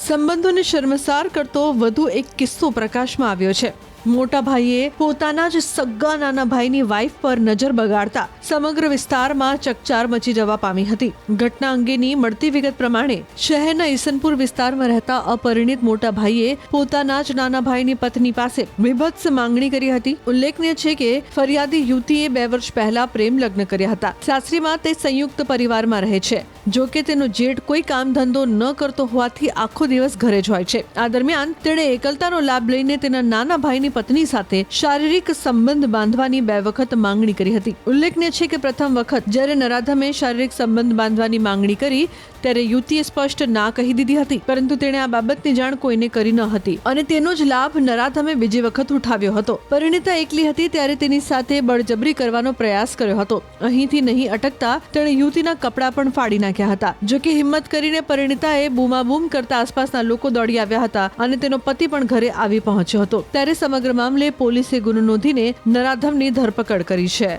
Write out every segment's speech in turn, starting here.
સંબંધોને શર્મસાર કરતો વધુ એક કિસ્સો પ્રકાશમાં આવ્યો છે। મોટા ભાઈએ પોતાના જ સગ્ગા નાના ભાઈની વાઇફ પર નજર બગાડતા સમગ્ર વિસ્તારમાં ચકચાર મચી જવા પામી હતી। ઘટના અંગેની મળતી વિગત પ્રમાણે શહેરના ઈસનપુર વિસ્તારમાં રહેતા અપરિણિત મોટા ભાઈએ પોતાના જ નાના ભાઈની પત્ની પાસે વિભત્સ માંગણી કરી હતી। ઉલ્લેખનીય છે કે ફરિયાદી યુવતીએ 2 વર્ષ પહેલા પ્રેમ લગ્ન કર્યા હતા। સાસરીમાં તે સંયુક્ત પરિવારમાં રહે છે। જો કે તેનો જેઠ કોઈ કામ ધંધો ન કરતો હોવાથી આખો દિવસ ઘરે જ હોય છે। આ દરમિયાન તેણે એકલતાનો લાભ લઈને તેના નાના ભાઈની પત્ની સાથે શારીરિક સંબંધ બાંધવાની 2 વખત માંગણી કરી હતી। ઉલ્લેખનીય છે કે પ્રથમ વખત જ્યારે નરાધમે શારીરિક સંબંધ બાંધવાની માંગણી કરી ત્યારે યુવતીએ સ્પષ્ટ ના કહી દીધી હતી, પરંતુ તેણે આ બાબતની જાણ કોઈને કરી ન હતી અને તેનો જ લાભ નરાધમે બીજી વખત ઉઠાવ્યો હતો। પરિણીતા એકલી હતી ત્યારે તેની સાથે બળજબરી કરવાનો પ્રયાસ કર્યો હતો। અહીંથી નહીં અટકતા તેણે યુવતીના કપડાં પણ ફાડી નાખ્યા હતા। જો કે હિંમત કરીને પરિણીતાએ બૂમાબૂમ કરતા આસપાસના લોકો દોડી આવ્યા હતા અને તેનો પતિ પણ ઘરે આવી પહોંચ્યો હતો। ત્યારે સમગ્ર મામલે પોલીસે ગુનો નોંધીને નરાધમની ધરપકડ કરી છે।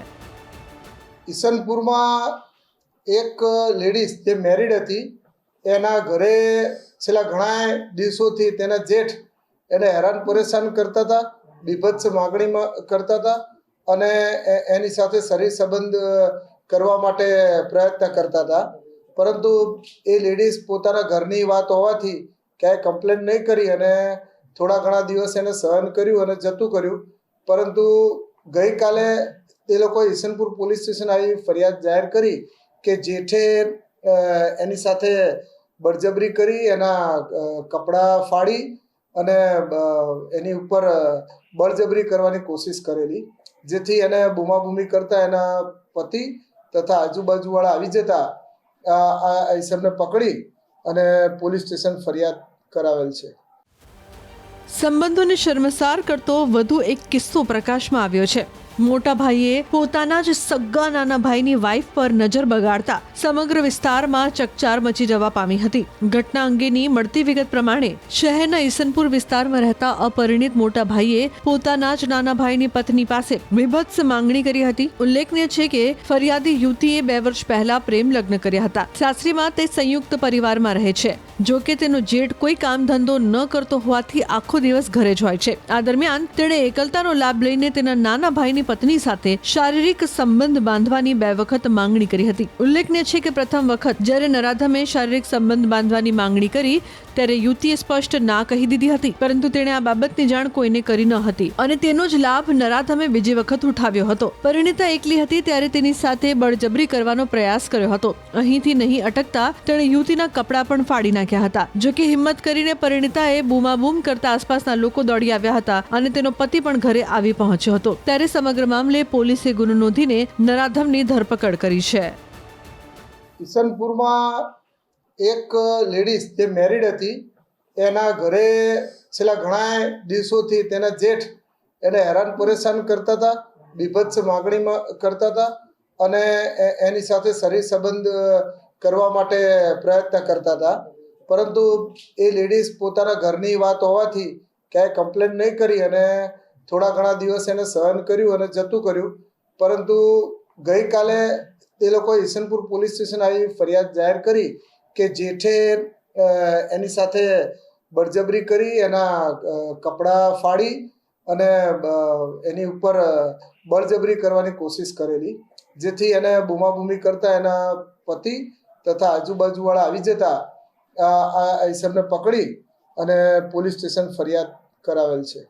ઈસનપુરમાં એક લેડીઝ જે મેરિડ હતી, એના ઘરે છેલ્લા ઘણા દિવસોથી તેના જેઠ એને હેરાન પરેશાન કરતા હતા, બીભત્સ માગણી કરતા હતા અને એની સાથે શરીર સંબંધ કરવા માટે પ્રયત્ન કરતા હતા। પરંતુ એ લેડીઝ પોતાના ઘરની વાત હોવાથી ક્યાંય કમ્પ્લેન નહીં કરી અને થોડા ઘણા દિવસ એને સહન કર્યું અને જતું કર્યું। પરંતુ ગઈકાલે તે લોકોએ ઈસનપુર પોલીસ સ્ટેશન આવી ફરિયાદ જાહેર કરી કે જેઠે એની સાથે બળજબરી કરી, એના કપડાં ફાડી અને એની ઉપર બળજબરી કરવાની કોશિશ કરેલી, જેથી એને બૂમાબૂમી કરતા એના પતિ તથા આજુબાજુવાળા આવી જતા આ ઈસમને પકડી અને પોલીસ સ્ટેશન ફરિયાદ કરાવેલ છે। સંબંધોને શર્મસાર કરતો વધુ એક કિસ્સો પ્રકાશમાં આવ્યો છે। મોટા ભાઈએ પોતાના જ સગ્ગા નાના ભાઈની વાઇફ પર નજર બગાડતા સમગ્ર વિસ્તારમાં ચકચાર મચી જવા પામી હતી। ઘટના અંગેની મળતી વિગત પ્રમાણે શહેરના ઈસનપુર વિસ્તારમાં રહેતા અપરિણિત મોટા ભાઈએ પોતાના જ નાના ભાઈની પત્ની પાસે વિભત્સ માંગણી કરી હતી। ઉલ્લેખનીય છે કે ફરિયાદી યુવતીએ 2 વર્ષ પહેલા પ્રેમ લગ્ન કર્યા હતા। સાસરીમાં તે સંયુક્ત પરિવારમાં રહે છે। જો કે તેનો જેઠ કોઈ કામ ધંધો ન કરતો હોવાથી આખો દિવસ ઘરે જ હોય છે। આ દરમિયાન તેણે એકલતાનો લાભ લઈને તેના નાના ભાઈની પત્ની સાથે શારીરિક સંબંધ બાંધવાની 2 વખત માંગણી કરી હતી। ઉલ્લેખનીય છે કે પ્રથમ વખત જ્યારે નરાધમે શારીરિક સંબંધ બાંધવાની માંગણી કરી ત્યારે યુવતીએ સ્પષ્ટ ના કહી દીધી હતી, પરંતુ તેણે આ બાબતની જાણ કોઈને કરી ન હતી અને તેનો જ લાભ નરાધમે બીજી વખત ઉઠાવ્યો હતો। પરિણીતા એકલી હતી ત્યારે તેની સાથે બળજબરી કરવાનો પ્રયાસ કર્યો હતો। અહીંથી નહીં અટકતા તેણે યુવતીના કપડાં પણ ફાડી નાખ્યા હતા। જો કે હિંમત કરીને પરિણીતાએ બૂમાબૂમ કરતા આસપાસના લોકો દોડી આવ્યા હતા અને તેનો પતિ પણ ઘરે આવી પહોંચ્યો હતો। ત્યારે સમગ્ર મામલે પોલીસે ગુનો નોંધીને નરાધમની ધરપકડ કરી છે। ઈસનપુરમાં એક લેડીઝ જે મેરિડ હતી, એના ઘરે છેલ્લા ઘણા દિવસોથી તેના જેઠ એને હેરાન પરેશાન કરતા હતા, બીભત્સ માગણી કરતા હતા અને એની સાથે શરીર સંબંધ કરવા માટે પ્રયત્ન કરતા હતા। પરંતુ એ લેડીઝ પોતાના ઘરની વાત હોવાથી ક્યાંય કમ્પ્લેન નહીં કરી અને થોડા ઘણા દિવસ એને સહન કર્યું અને જતું કર્યું। પરંતુ ગઈકાલે તે લોકોએ ઈસનપુર પોલીસ સ્ટેશન આવી ફરિયાદ જાહેર કરી કે જેઠે એની સાથે બળજબરી કરી, એના કપડાં ફાડી અને એની ઉપર બળજબરી કરવાની કોશિશ કરેલી, જેથી એને બૂમાબૂમી કરતા એના પતિ તથા આજુબાજુવાળા આવી જતા આ ઈસમને પકડી અને પોલીસ સ્ટેશન ફરિયાદ કરાવેલ છે।